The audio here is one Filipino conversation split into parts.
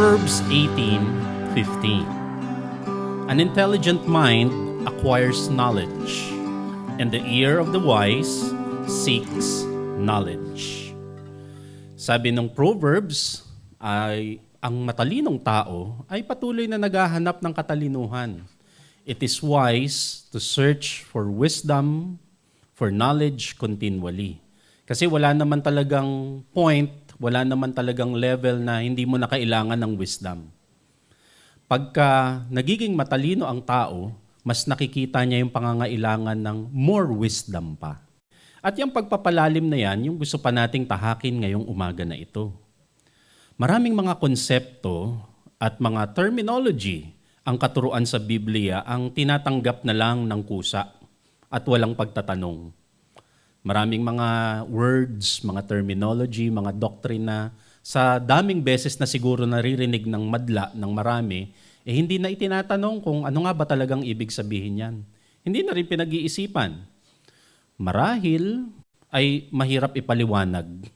Proverbs 18:15. An intelligent mind acquires knowledge, and the ear of the wise seeks knowledge. Sabi ng Proverbs ay ang matalinong tao ay patuloy na naghahanap ng katalinuhan. It is wise to search for wisdom, for knowledge continually. Kasi wala naman talagang point, wala naman talagang level na hindi mo na kailangan ng wisdom. Pagka nagiging matalino ang tao, mas nakikita niya yung pangangailangan ng more wisdom pa. At yung pagpapalalim na yan, yung gusto pa nating tahakin ngayong umaga na ito. Maraming mga konsepto at mga terminology ang katuruan sa Biblia ang tinatanggap na lang ng kusa at walang pagtatanong. Maraming mga words, mga terminology, mga doktrina, sa daming beses na siguro naririnig ng madla, ng marami, hindi na itinatanong kung ano nga ba talagang ibig sabihin yan. Hindi na rin pinag-iisipan. Marahil ay mahirap ipaliwanag.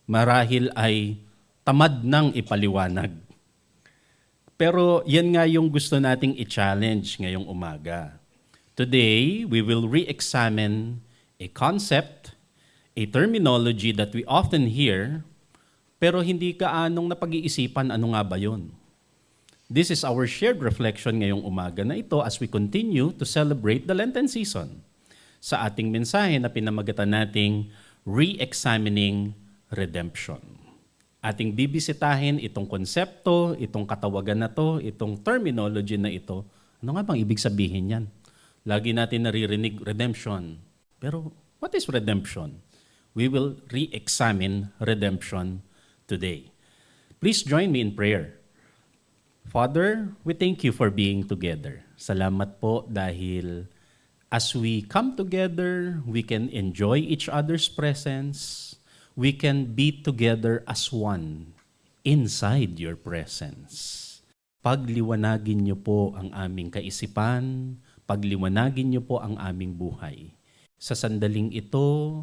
Marahil ay tamad ng ipaliwanag. Pero yan nga yung gusto nating i-challenge ngayong umaga. Today, we will re-examine a concept, a terminology that we often hear, pero hindi kaanong napag-iisipan ano nga ba yun. This is our shared reflection ngayong umaga na ito as we continue to celebrate the Lenten season sa ating mensahe na pinamagatan nating Re-examining Redemption. Ating bibisitahin itong konsepto, itong katawagan na to, itong terminology na ito. Ano nga bang ibig sabihin yan? Lagi natin naririnig redemption. Pero what is redemption? We will re-examine redemption today. Please join me in prayer. Father, we thank you for being together. Salamat po dahil as we come together, we can enjoy each other's presence. We can be together as one inside your presence. Pagliwanagin niyo po ang aming kaisipan, pagliwanagin niyo po ang aming buhay. Sa sandaling ito,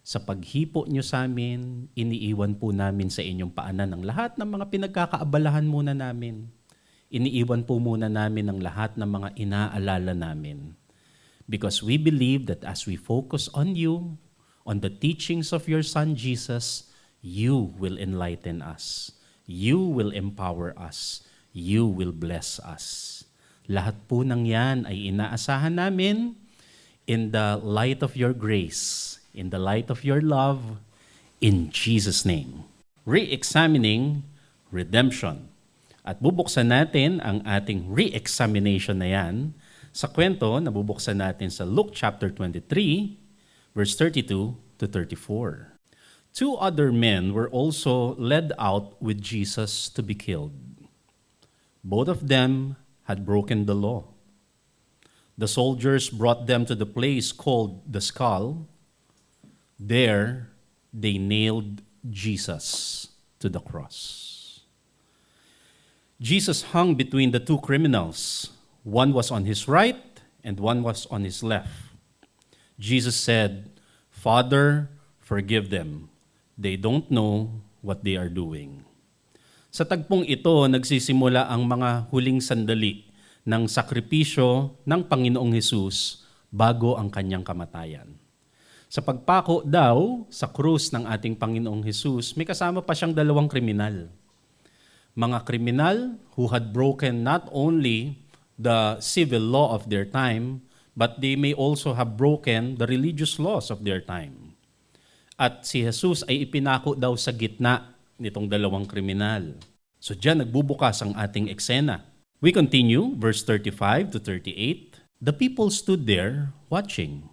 sa paghipo nyo sa amin, iniiwan po namin sa inyong paanan ang lahat ng mga pinagkakaabalahan muna namin. Iniiwan po muna namin ang lahat ng mga inaalala namin. Because we believe that as we focus on you, on the teachings of your Son Jesus, you will enlighten us. You will empower us. You will bless us. Lahat po ng yan ay inaasahan namin in the light of your grace, in the light of your love, in Jesus' name. Re-examining redemption. At bubuksan natin ang ating re-examination na yan sa kwento na bubuksan natin sa Luke chapter 23, verse 32 to 34. Two other men were also led out with Jesus to be killed. Both of them had broken the law. The soldiers brought them to the place called the Skull. There, they nailed Jesus to the cross. Jesus hung between the two criminals. One was on his right and one was on his left. Jesus said, "Father, forgive them. They don't know what they are doing." Sa tagpong ito, nagsisimula ang mga huling sandali ng sakripisyo ng Panginoong Hesus bago ang kanyang kamatayan. Sa pagpako daw sa krus ng ating Panginoong Hesus, may kasama pa siyang dalawang kriminal. Mga kriminal who had broken not only the civil law of their time, but they may also have broken the religious laws of their time. At si Jesus ay ipinako daw sa gitna nitong dalawang kriminal. So diyan nagbubukas ang ating eksena. We continue, verse 35 to 38. The people stood there watching.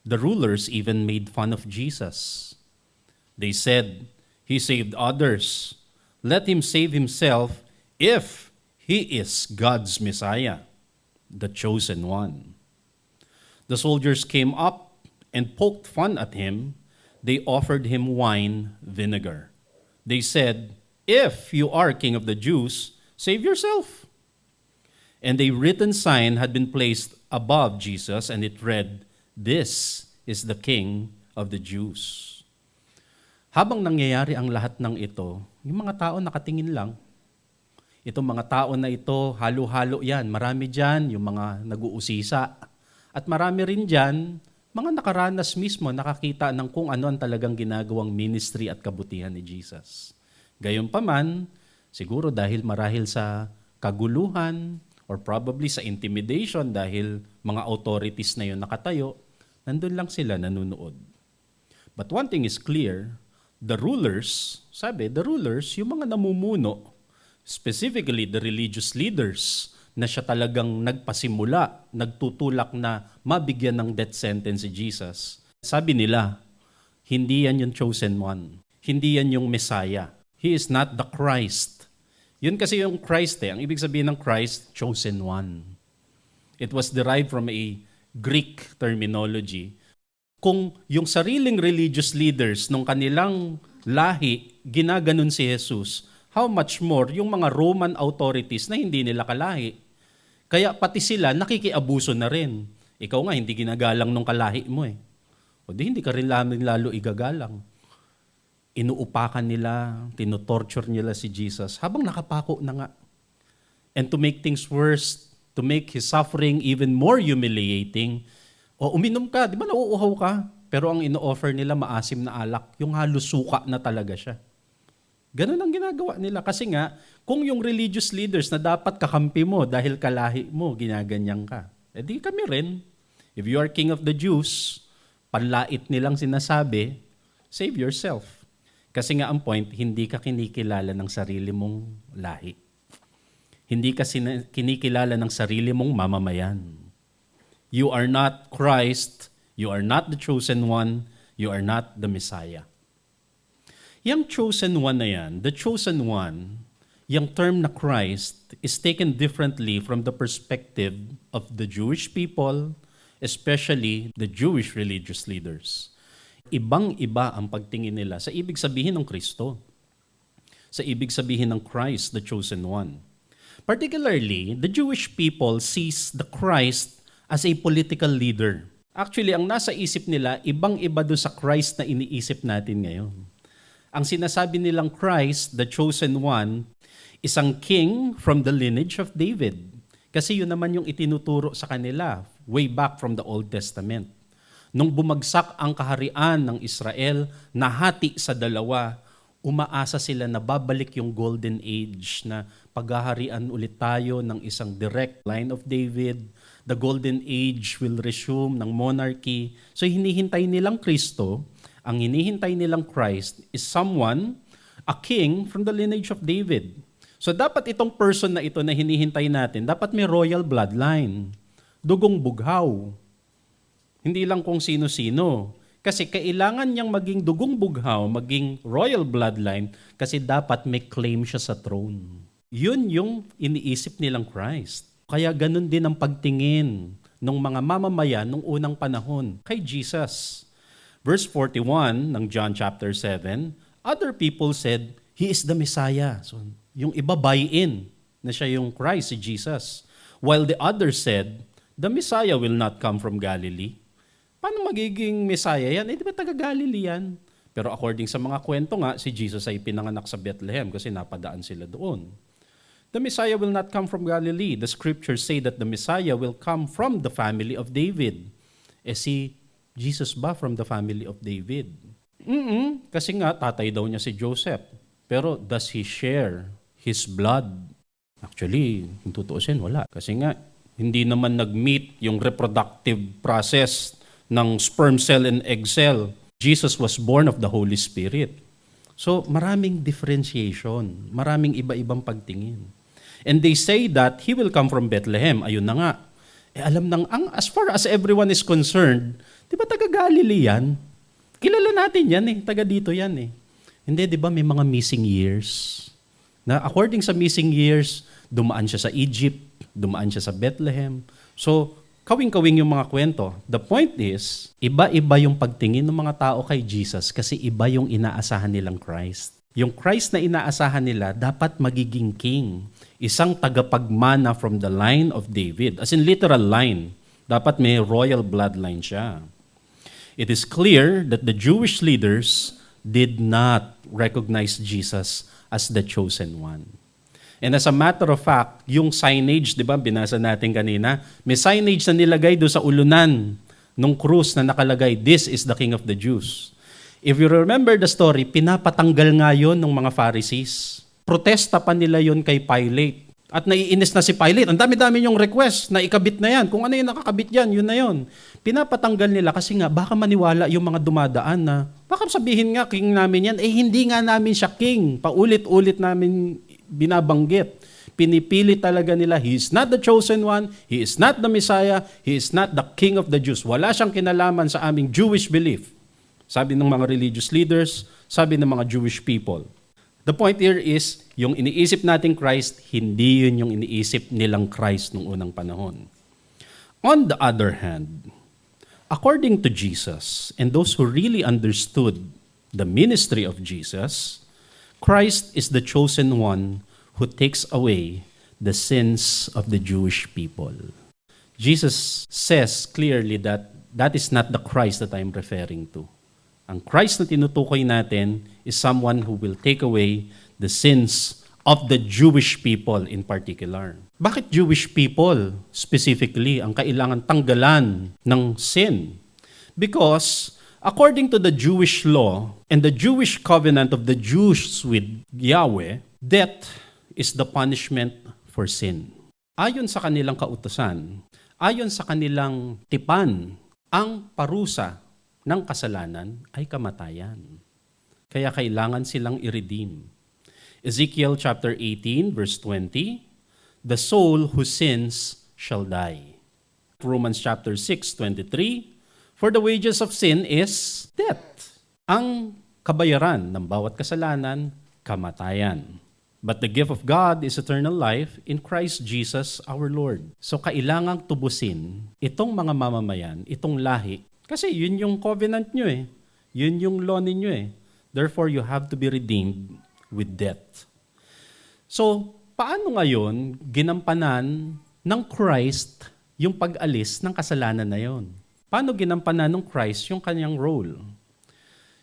The rulers even made fun of Jesus. They said, "He saved others. Let him save himself if he is God's Messiah, the chosen one." The soldiers came up and poked fun at him. They offered him wine vinegar. They said, "If you are king of the Jews, save yourself." And a written sign had been placed above Jesus, and it read, "This is the King of the Jews." Habang nangyayari ang lahat ng ito, yung mga tao nakatingin lang. Itong mga tao na ito, halo-halo yan. Marami dyan, yung mga nag-uusisa. At marami rin dyan, mga nakaranas mismo, nakakita ng kung ano ang talagang ginagawang ministry at kabutihan ni Jesus. Gayunpaman, siguro dahil marahil sa kaguluhan or probably sa intimidation dahil mga authorities na yun nakatayo, nandun lang sila nanunood. But one thing is clear, the rulers, yung mga namumuno, specifically the religious leaders, na siya talagang nagpasimula, nagtutulak na mabigyan ng death sentence si Jesus. Sabi nila, hindi yan yung chosen one. Hindi yan yung Messiah. He is not the Christ. Yun kasi yung Christ Ang ibig sabihin ng Christ, chosen one. It was derived from a Greek terminology. Kung yung sariling religious leaders nung kanilang lahi, ginaganon si Jesus, how much more yung mga Roman authorities na hindi nila kalahi. Kaya pati sila nakikiabuso na rin. Ikaw nga, hindi ginagalang nung kalahi mo eh. O di hindi ka rin lalo igagalang. Inuupakan nila, tinutorture nila si Jesus habang nakapako na nga. And to make things worse, to make his suffering even more humiliating, uminom ka, di ba nauuhaw ka? Pero ang ino-offer nila maasim na alak, yung halos suka na talaga siya. Ganun ang ginagawa nila. Kasi nga, kung yung religious leaders na dapat kakampi mo dahil kalahi mo, ginaganyan ka. Di kami rin. If you are king of the Jews, panlait nilang sinasabi, save yourself. Kasi nga ang point, hindi ka kinikilala ng sarili mong lahi. Hindi ka kinikilala ng sarili mong mamamayan. You are not Christ, you are not the chosen one, you are not the Messiah. Yung chosen one na yan, the chosen one, yung term na Christ is taken differently from the perspective of the Jewish people, especially the Jewish religious leaders. Ibang-iba ang pagtingin nila sa ibig sabihin ng Kristo, sa ibig sabihin ng Christ, the chosen one. Particularly, the Jewish people sees the Christ as a political leader. Actually, ang nasa isip nila, ibang-iba doon sa Christ na iniisip natin ngayon. Ang sinasabi nilang Christ, the chosen one, isang king from the lineage of David. Kasi yun naman yung itinuturo sa kanila way back from the Old Testament. Nung bumagsak ang kaharian ng Israel, nahati sa dalawa, umaasa sila na babalik yung golden age na paghaharian ulit tayo ng isang direct line of David. The golden age will resume ng monarchy. So hinihintay nilang Kristo, ang hinihintay nilang Christ is someone, a king from the lineage of David. So dapat itong person na ito na hinihintay natin, dapat may royal bloodline. Dugong bughaw. Hindi lang kung sino-sino. Kasi kailangan niyang maging dugong bughaw, maging royal bloodline, kasi dapat may claim siya sa throne. Yun yung iniisip nilang Christ. Kaya ganun din ang pagtingin ng mga mamamayan nung unang panahon kay Jesus. Verse 41 ng John chapter 7, other people said, He is the Messiah. So, yung iba buy-in na siya yung Christ, si Jesus. While the others said, the Messiah will not come from Galilee. Paano magiging Messiah yan? Di ba taga-Galilee yan? Pero according sa mga kwento nga, si Jesus ay pinanganak sa Bethlehem kasi napadaan sila doon. The Messiah will not come from Galilee. The scriptures say that the Messiah will come from the family of David. Si Jesus ba from the family of David? Kasi nga, tatay daw niya si Joseph. Pero does he share his blood? Actually, kung tutuusin, wala. Kasi nga, hindi naman nag-meet yung reproductive process ng sperm cell and egg cell. Jesus was born of the Holy Spirit. So, maraming differentiation. Maraming iba-ibang pagtingin. And they say that he will come from Bethlehem. Ayun na nga. Alam nang, as far as everyone is concerned, di ba taga-Galilee yan? Kilala natin yan eh. Taga dito yan eh. Hindi, di ba may mga missing years? Na according sa missing years, dumaan siya sa Egypt, dumaan siya sa Bethlehem. So, kawing-kawing yung mga kwento. The point is, iba-iba yung pagtingin ng mga tao kay Jesus kasi iba yung inaasahan nilang Christ. Yung Christ na inaasahan nila dapat magiging king. Isang tagapagmana from the line of David. As in literal line. Dapat may royal bloodline siya. It is clear that the Jewish leaders did not recognize Jesus as the chosen one. And as a matter of fact, yung signage, di ba, binasa natin kanina, may signage na nilagay doon sa ulunan nung krus na nakalagay, "This is the King of the Jews." If you remember the story, pinapatanggal nga yun ng mga Pharisees. Protesta pa nila yun kay Pilate. At naiinis na si Pilate. Ang dami-dami yung request na ikabit na yan. Kung ano yung nakakabit yan, yun na yun. Pinapatanggal nila kasi nga baka maniwala yung mga dumadaan na baka sabihin nga king namin yan, hindi nga namin siya king. Paulit-ulit namin binabanggit. Pinipili talaga nila, he is not the chosen one, he is not the Messiah, he is not the King of the Jews. Wala siyang kinalaman sa aming Jewish belief. Sabi ng mga religious leaders, sabi ng mga Jewish people. The point here is, yung iniisip nating Christ, hindi yun yung iniisip nilang Christ nung unang panahon. On the other hand, according to Jesus and those who really understood the ministry of Jesus, Christ is the chosen one who takes away the sins of the Jewish people. Jesus says clearly that that is not the Christ that I'm referring to. Ang Christ na tinutukoy natin is someone who will take away the sins of the Jewish people in particular. Bakit Jewish people specifically ang kailangan tanggalan ng sin? Because according to the Jewish law and the Jewish covenant of the Jews with Yahweh, death is the punishment for sin. Ayon sa kanilang kautusan, ayon sa kanilang tipan, ang parusa ng kasalanan ay kamatayan. Kaya kailangan silang i-redeem. Ezekiel chapter 18 verse 20, "The soul who sins shall die." Romans chapter 6:23, "For the wages of sin is death." Ang kabayaran ng bawat kasalanan, kamatayan. But the gift of God is eternal life in Christ Jesus our Lord. So kailangang tubusin itong mga mamamayan, itong lahi. Kasi yun yung covenant nyo eh. Yun yung law ninyo eh. Therefore, you have to be redeemed with death. So, paano ngayon ginampanan ng Christ yung pag-alis ng kasalanan na yon? Paano ginampanan ng Christ yung kanyang role?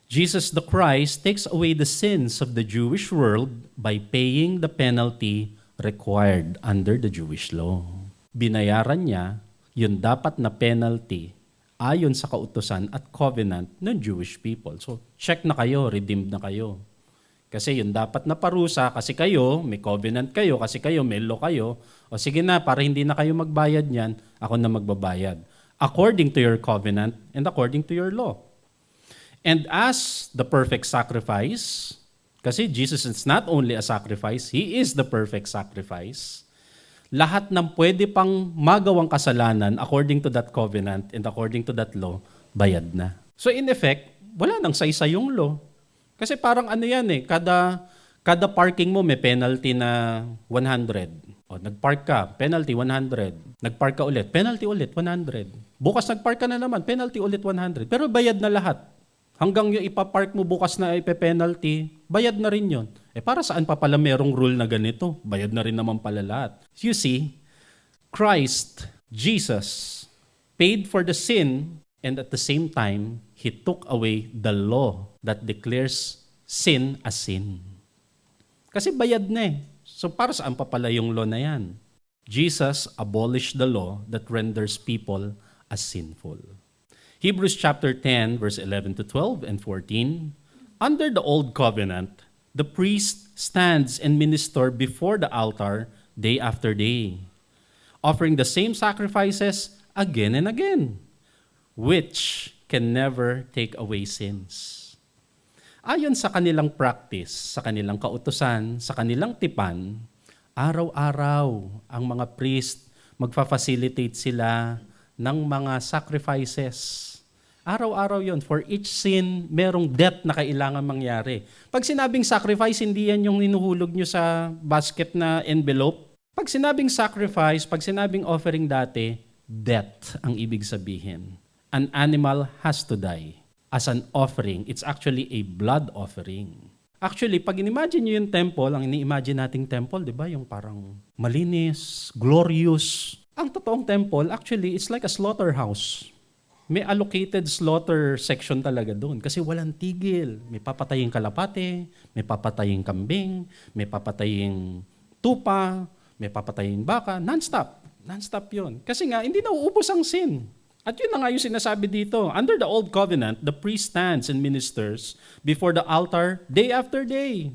Jesus the Christ takes away the sins of the Jewish world by paying the penalty required under the Jewish law. Binayaran niya yung dapat na penalty ayon sa kautusan at covenant ng Jewish people. So, check na kayo, redeemed na kayo. Kasi yung dapat na parusa, kasi kayo, may covenant kayo, kasi kayo, may law kayo, o sige na, para hindi na kayo magbayad niyan, ako na magbabayad. According to your covenant and according to your law. And as the perfect sacrifice, kasi Jesus is not only a sacrifice, He is the perfect sacrifice. Lahat ng pwede pang magawang kasalanan according to that covenant and according to that law, bayad na. So in effect, wala nang saysay yung law. Kasi parang ano yan eh, kada parking mo may penalty na 100. O, nagpark ka, penalty 100. Nagpark ka ulit, penalty ulit 100. Bukas nagpark ka na naman, penalty ulit 100. Pero bayad na lahat. Hanggang yung ipapark mo bukas na ipe-penalty, bayad na rin yun. Para saan pa pala merong rule na ganito? Bayad na rin naman pala lahat. You see, Christ, Jesus, paid for the sin and at the same time, He took away the law that declares sin as sin. Kasi bayad na eh. So para saan pa pala yung law na yan? Jesus abolished the law that renders people as sinful. Hebrews chapter 10, verse 11 to 12 and 14. Under the old covenant, the priest stands and ministers before the altar day after day, offering the same sacrifices again and again, which can never take away sins. Ayon sa kanilang practice, sa kanilang kautusan, sa kanilang tipan, araw-araw ang mga priest magfa-facilitate sila ng mga sacrifices. Araw-araw yon. For each sin, merong death na kailangan mangyari. Pag sinabing sacrifice, hindi yan yung hinuhulog nyo sa basket na envelope. Pag sinabing sacrifice, pag sinabing offering dati, death ang ibig sabihin. An animal has to die as an offering. It's actually a blood offering. Actually, pag in-imagine nyo yung temple, ang ini-imagine nating temple, di ba? Yung parang malinis, glorious. Ang totoong temple, actually, it's like a slaughterhouse. May allocated slaughter section talaga doon kasi walang tigil. May papataying kalapate, may papataying kambing, may papataying tupa, may papatayin baka, non-stop. Non-stop yun. Kasi nga, hindi nauubos ang sin. At yun na nga yung sinasabi dito. Under the Old Covenant, the priest stands and ministers before the altar day after day.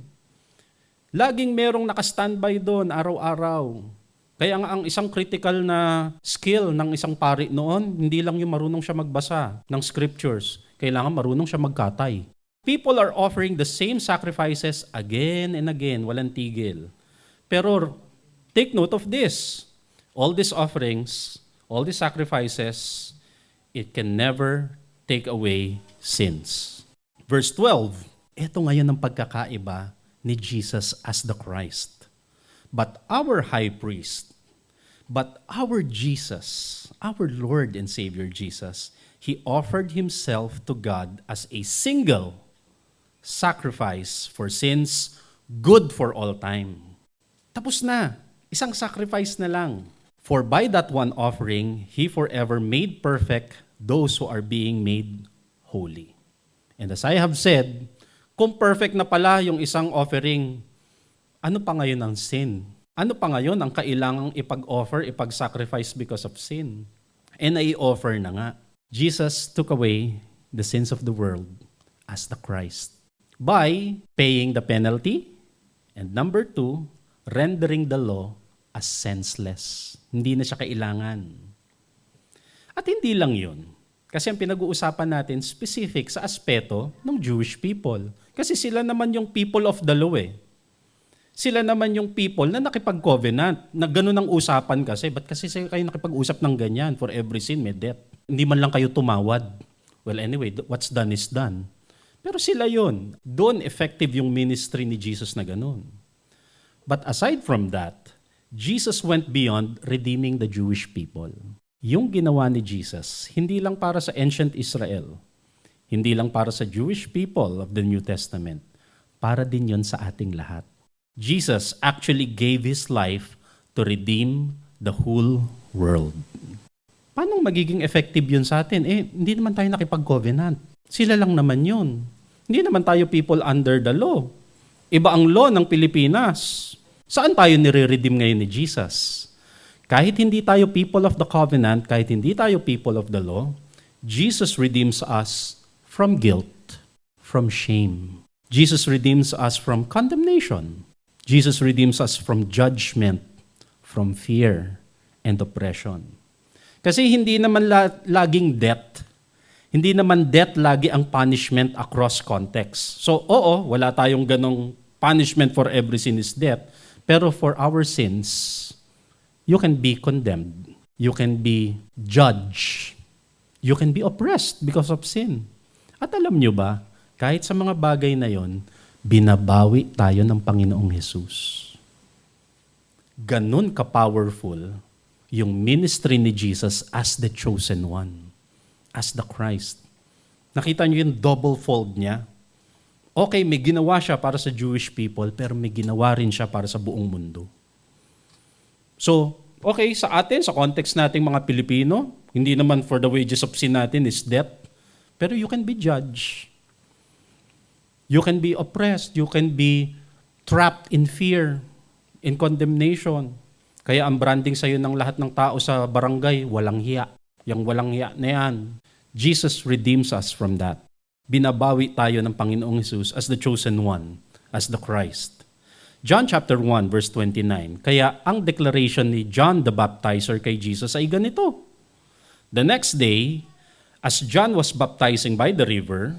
Laging merong nakastandby doon, araw-araw. Kaya nga ang isang critical na skill ng isang pari noon, hindi lang yung marunong siya magbasa ng scriptures. Kailangan marunong siya magkatay. People are offering the same sacrifices again and again, walang tigil. Pero take note of this. All these offerings, all these sacrifices, it can never take away sins. Verse 12, ito ngayon ang pagkakaiba ni Jesus as the Christ. But our high priest, but our Jesus, our Lord and Savior Jesus, He offered Himself to God as a single sacrifice for sins, good for all time. Tapos na, isang sacrifice na lang. For by that one offering, He forever made perfect those who are being made holy. And as I have said, kung perfect na pala yung isang offering, ano pa ngayon ang sin? Ano pa ngayon ang kailangang ipag-offer, ipag-sacrifice because of sin? And i-offer na nga. Jesus took away the sins of the world as the Christ by paying the penalty, and number 2, rendering the law as senseless. Hindi na siya kailangan. At hindi lang yun. Kasi ang pinag-uusapan natin specific sa aspeto ng Jewish people. Kasi sila naman yung people of the law eh. Sila naman yung people na nakipag-covenant, na ganun ang usapan kasi. Ba't kasi kayo nakipag-usap ng ganyan? For every sin may death. Hindi man lang kayo tumawad. Well anyway, what's done is done. Pero sila yun. Doon effective yung ministry ni Jesus na ganun. But aside from that, Jesus went beyond redeeming the Jewish people. Yung ginawa ni Jesus, hindi lang para sa ancient Israel, hindi lang para sa Jewish people of the New Testament, para din yun sa ating lahat. Jesus actually gave His life to redeem the whole world. Paano magiging effective yun sa atin? Hindi naman tayo nakipag-covenant. Sila lang naman yun. Hindi naman tayo people under the law. Iba ang law ng Pilipinas. Saan tayo nire-redeem ngayon ni Jesus? Kahit hindi tayo people of the covenant, kahit hindi tayo people of the law, Jesus redeems us from guilt, from shame. Jesus redeems us from condemnation. Jesus redeems us from judgment, from fear, and oppression. Kasi hindi naman laging death. Hindi naman death lagi ang punishment across context. So, oo, wala tayong ganong punishment for every sin is death. Pero for our sins, you can be condemned. You can be judged. You can be oppressed because of sin. At alam nyo ba, kahit sa mga bagay na yon, binabawi tayo ng Panginoong Hesus. Ganun ka-powerful yung ministry ni Jesus as the chosen one, as the Christ. Nakita nyo yung double fold niya? Okay, may ginawa siya para sa Jewish people, pero may ginawa rin siya para sa buong mundo. So, okay, sa atin, sa context nating mga Pilipino, hindi naman for the wages of sin natin is death, pero you can be judged. You can be oppressed. You can be trapped in fear, in condemnation. Kaya ang branding sa'yo ng lahat ng tao sa barangay, walang hiya. Yung walang hiya na yan. Jesus redeems us from that. Binabawi tayo ng Panginoong Hesus as the chosen one, as the Christ. John chapter 1 verse 29. Kaya ang declaration ni John the Baptizer kay Jesus ay ganito. The next day, as John was baptizing by the river,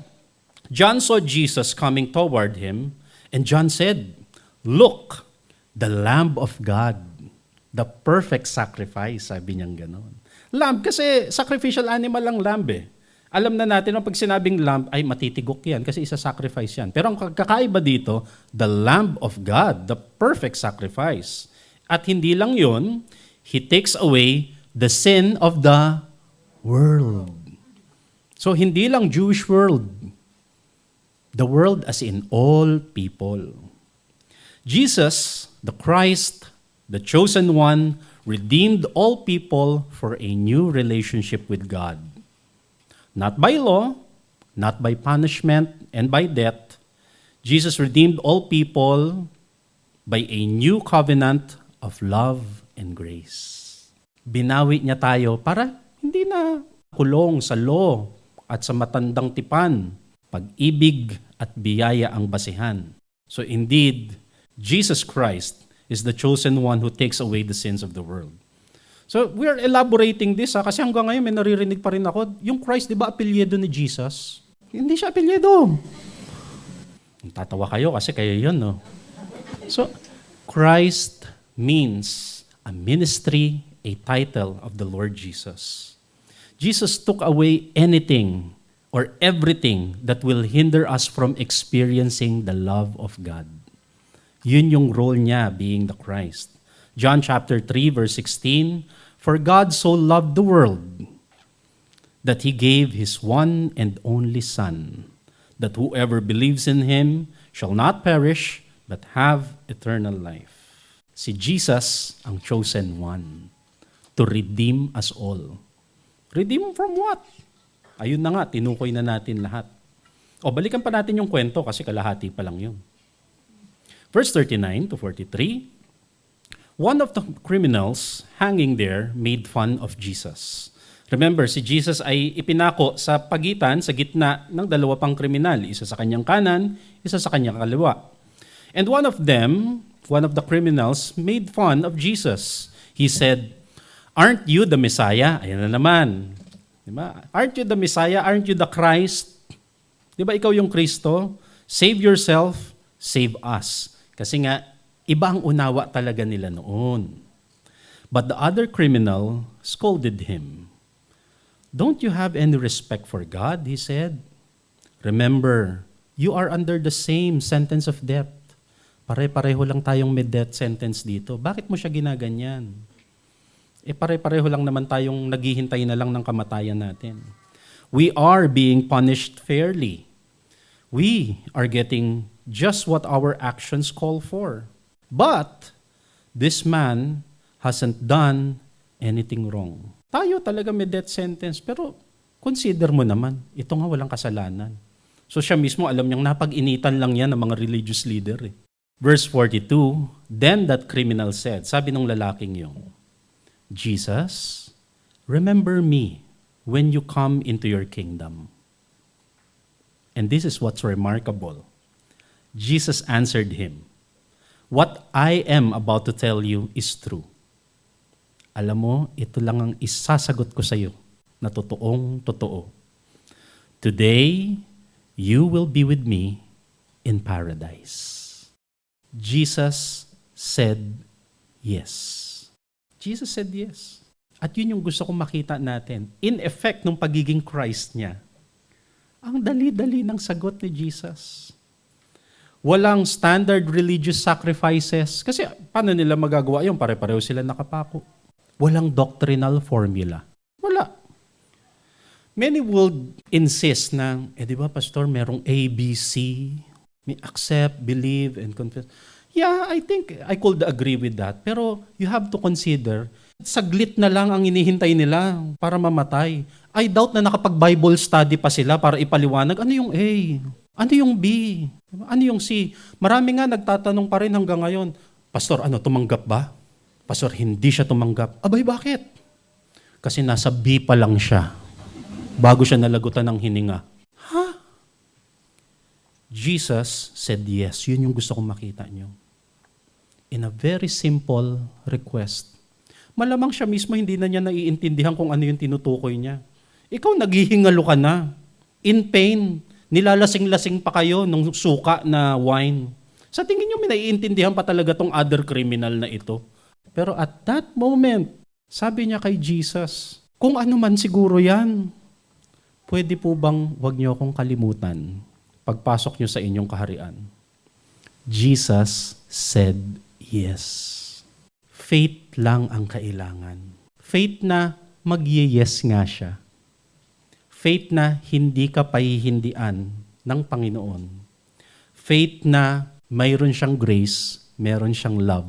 John saw Jesus coming toward him, and John said, "Look, the Lamb of God, the perfect sacrifice." Sabi niyang gano'n. Lamb, kasi sacrificial animal ang lamb eh. Alam na natin, pag sinabing lamb, ay matitigok yan kasi isa-sacrifice yan. Pero ang kakaiba dito, the Lamb of God, the perfect sacrifice. At hindi lang yun, He takes away the sin of the world. So hindi lang Jewish world. The world as in all people. Jesus, the Christ, the chosen one, redeemed all people for a new relationship with God. Not by law, not by punishment, and by death. Jesus redeemed all people by a new covenant of love and grace. Binawi niya tayo para hindi na kulong sa law at sa matandang tipan. Pag-ibig at biyaya ang basihan. So indeed, Jesus Christ is the chosen one who takes away the sins of the world. So we are elaborating this kasi hanggang ngayon may naririnig pa rin ako, yung Christ, di ba apelyido ni Jesus? Hindi siya apelyido. Tatawa kayo kasi kayo yun, no? So, Christ means a ministry, a title of the Lord Jesus. Jesus took away anything or everything that will hinder us from experiencing the love of God. Yun yung role niya, being the Christ. John chapter 3, verse 16, "For God so loved the world that He gave His one and only Son, that whoever believes in Him shall not perish, but have eternal life." Si Jesus ang chosen one to redeem us all. Redeem from what? Ayun na nga, tinukoy na natin lahat. O balikan pa natin yung kwento kasi kalahati pa lang yun. Verse 39 to 43, one of the criminals hanging there made fun of Jesus. Remember, si Jesus ay ipinako sa pagitan, sa gitna ng dalawa pang kriminal. Isa sa kanyang kanan, isa sa kanyang kaliwa. And one of the criminals made fun of Jesus. He said, "Aren't you the Messiah?" Ayan na naman. Diba? "Aren't you the Messiah? Aren't you the Christ?" Diba ikaw yung Kristo? Save yourself, save us. Kasi nga, iba ang unawa talaga nila noon. But the other criminal scolded him. "Don't you have any respect for God?" he said. "Remember, you are under the same sentence of death." Pare-pareho lang tayong may death sentence dito. Bakit mo siya ginaganyan? Pare-pareho lang naman tayong naghihintay na lang ng kamatayan natin. We are being punished fairly. We are getting just what our actions call for. But this man hasn't done anything wrong. Tayo talaga may death sentence, pero consider mo naman, ito nga walang kasalanan. So siya mismo, alam niyang napag-initan lang yan ng mga religious leader. Verse 42, then that criminal said, sabi ng lalaking yung, "Jesus, remember me when you come into your kingdom." And this is what's remarkable. Jesus answered him, "What I am about to tell you is true." Alam mo, ito lang ang isasagot ko sa iyo na totoong totoo. Today, you will be with me in paradise. Jesus said yes. Jesus said yes. At yun yung gusto kong makita natin. In effect, nung pagiging Christ niya, ang dali-dali ng sagot ni Jesus. Walang standard religious sacrifices. Kasi paano nila magagawa yun? Pare-pareho sila nakapako. Walang doctrinal formula. Wala. Many will insist na, di ba, Pastor, merong ABC, may accept, believe, and confess. Yeah, I think I could agree with that. Pero you have to consider, saglit na lang ang inihintay nila para mamatay. I doubt na nakapag-Bible study pa sila para ipaliwanag, ano yung A? Ano yung B? Ano yung C? Marami nga nagtatanong pa rin hanggang ngayon, Pastor, tumanggap ba? Pastor, hindi siya tumanggap. Abay, bakit? Kasi nasa B pa lang siya bago siya nalagutan ng hininga. Jesus said yes. Yun yung gusto kong makita nyo. In a very simple request. Malamang siya mismo hindi na niya naiintindihan kung ano yung tinutukoy niya. Ikaw naghihingalo ka na. In pain. Nilalasing-lasing pa kayo ng suka na wine. Sa tingin nyo, may naiintindihan pa talaga tong other criminal na ito. Pero at that moment, sabi niya kay Jesus, kung ano man siguro yan, pwede po bang wag niyo akong kalimutan pagpasok niyo sa inyong kaharian? Jesus said yes. Faith lang ang kailangan. Faith na mag-yes nga siya. Faith na hindi ka pahihindian ng Panginoon. Faith na mayroon siyang grace, mayroon siyang love.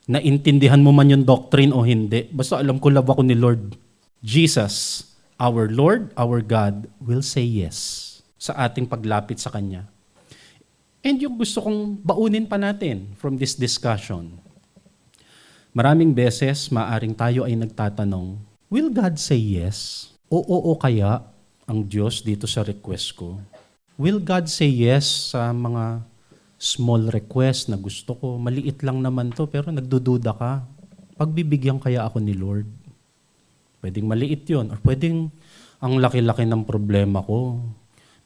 Naintindihan mo man yung doctrine o hindi, basta alam ko love ako ni Lord. Jesus, our Lord, our God, will say yes sa ating paglapit sa Kanya. And yung gusto kong baunin pa natin from this discussion, maraming beses maaring tayo ay nagtatanong, will God say yes? O kaya ang Diyos dito sa request ko? Will God say yes sa mga small request na gusto ko? Maliit lang naman to pero nagdududa ka. Pagbibigyan kaya ako ni Lord? Pwedeng maliit yun or pwedeng ang laki-laki ng problema ko.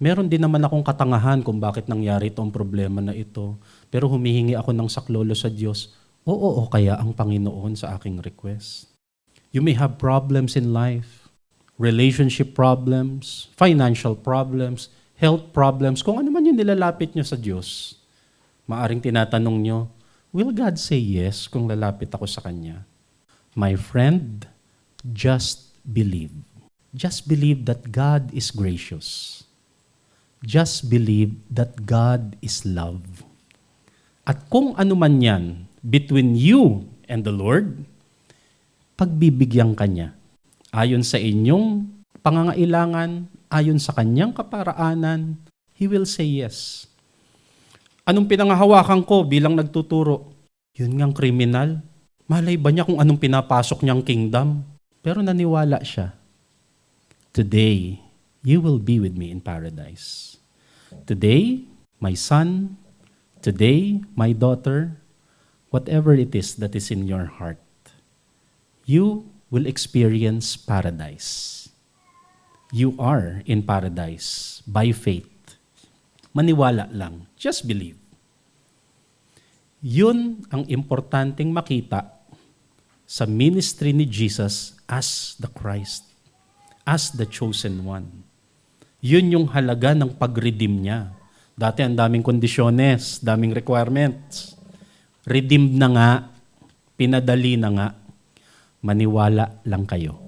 Meron din naman akong katangahan kung bakit nangyari itong problema na ito. Pero humihingi ako ng saklolo sa Diyos. O kaya ang Panginoon sa aking request. You may have problems in life. Relationship problems, financial problems, health problems. Kung ano man yung nilalapit nyo sa Diyos, maaring tinatanong nyo, will God say yes kung lalapit ako sa Kanya? My friend, just believe. Just believe that God is gracious. Just believe that God is love. At kung ano man yan, between you and the Lord, pagbibigyan ka niya. Ayon sa inyong pangangailangan, ayon sa kanyang kaparaanan, He will say yes. Anong pinangahawakan ko bilang nagtuturo? Yun ngang kriminal. Malay ba niya kung anong pinapasok niyang kingdom? Pero naniwala siya. Today, you will be with me in paradise. Today, my son, today, my daughter, whatever it is that is in your heart, you will experience paradise. You are in paradise by faith. Maniwala lang. Just believe. Yun ang importanteng makita sa ministry ni Jesus as the Christ, as the chosen one. Yun yung halaga ng pag-redeem niya. Dati ang daming kondisyones, daming requirements. Redeemed na nga, pinadali na nga, maniwala lang kayo.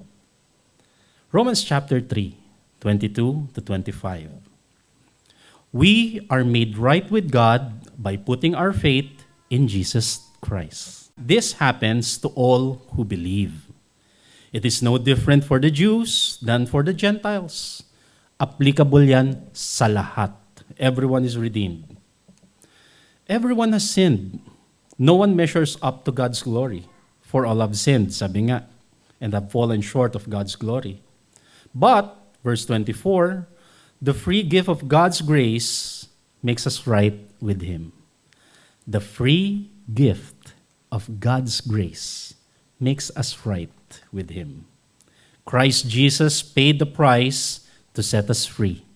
Romans chapter 3, 22 to 25. We are made right with God by putting our faith in Jesus Christ. This happens to all who believe. It is no different for the Jews than for the Gentiles. Applicable yan sa lahat. Everyone is redeemed. Everyone has sinned. No one measures up to God's glory. For all have sinned, sabi nga, and have fallen short of God's glory. But, verse 24, the free gift of God's grace makes us right with Him. The free gift of God's grace makes us right with Him. Christ Jesus paid the price to set us free.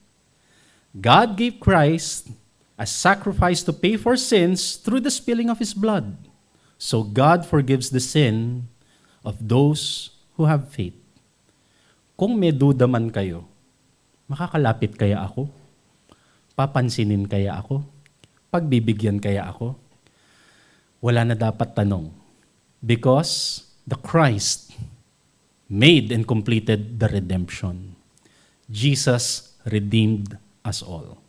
God gave Christ a sacrifice to pay for sins through the spilling of His blood. So God forgives the sin of those who have faith. Kung may duda man kayo, makakalapit kaya ako? Papansinin kaya ako? Pagbibigyan kaya ako? Wala na dapat tanong. Because the Christ made and completed the redemption. Jesus redeemed us all.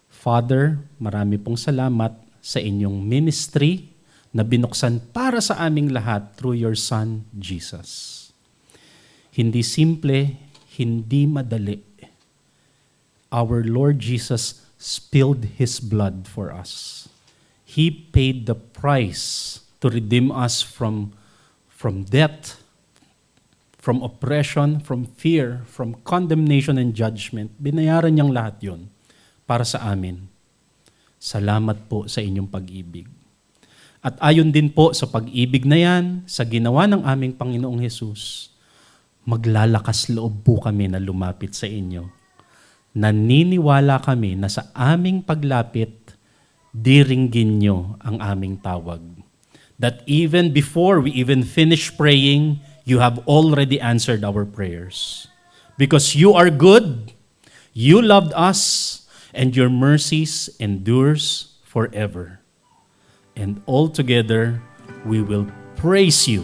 Father, marami pong salamat sa inyong ministry na binuksan para sa aming lahat through your Son, Jesus. Hindi simple, hindi madali. Our Lord Jesus spilled His blood for us. He paid the price to redeem us from death, from oppression, from fear, from condemnation and judgment. Binayaran niyang lahat yun para sa amin. Salamat po sa inyong pag-ibig. At ayon din po sa pag-ibig na yan, sa ginawa ng aming Panginoong Hesus, maglalakas loob po kami na lumapit sa inyo. Naniniwala kami na sa aming paglapit, diringgin nyo ang aming tawag. That even before we even finish praying, you have already answered our prayers. Because you are good, you loved us, and your mercies endures forever. And altogether, we will praise you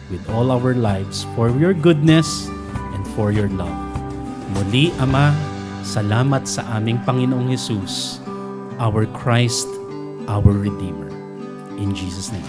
with all our lives for your goodness and for your love. Muli, Ama, salamat sa aming Panginoong Hesus, our Christ, our Redeemer. In Jesus' name.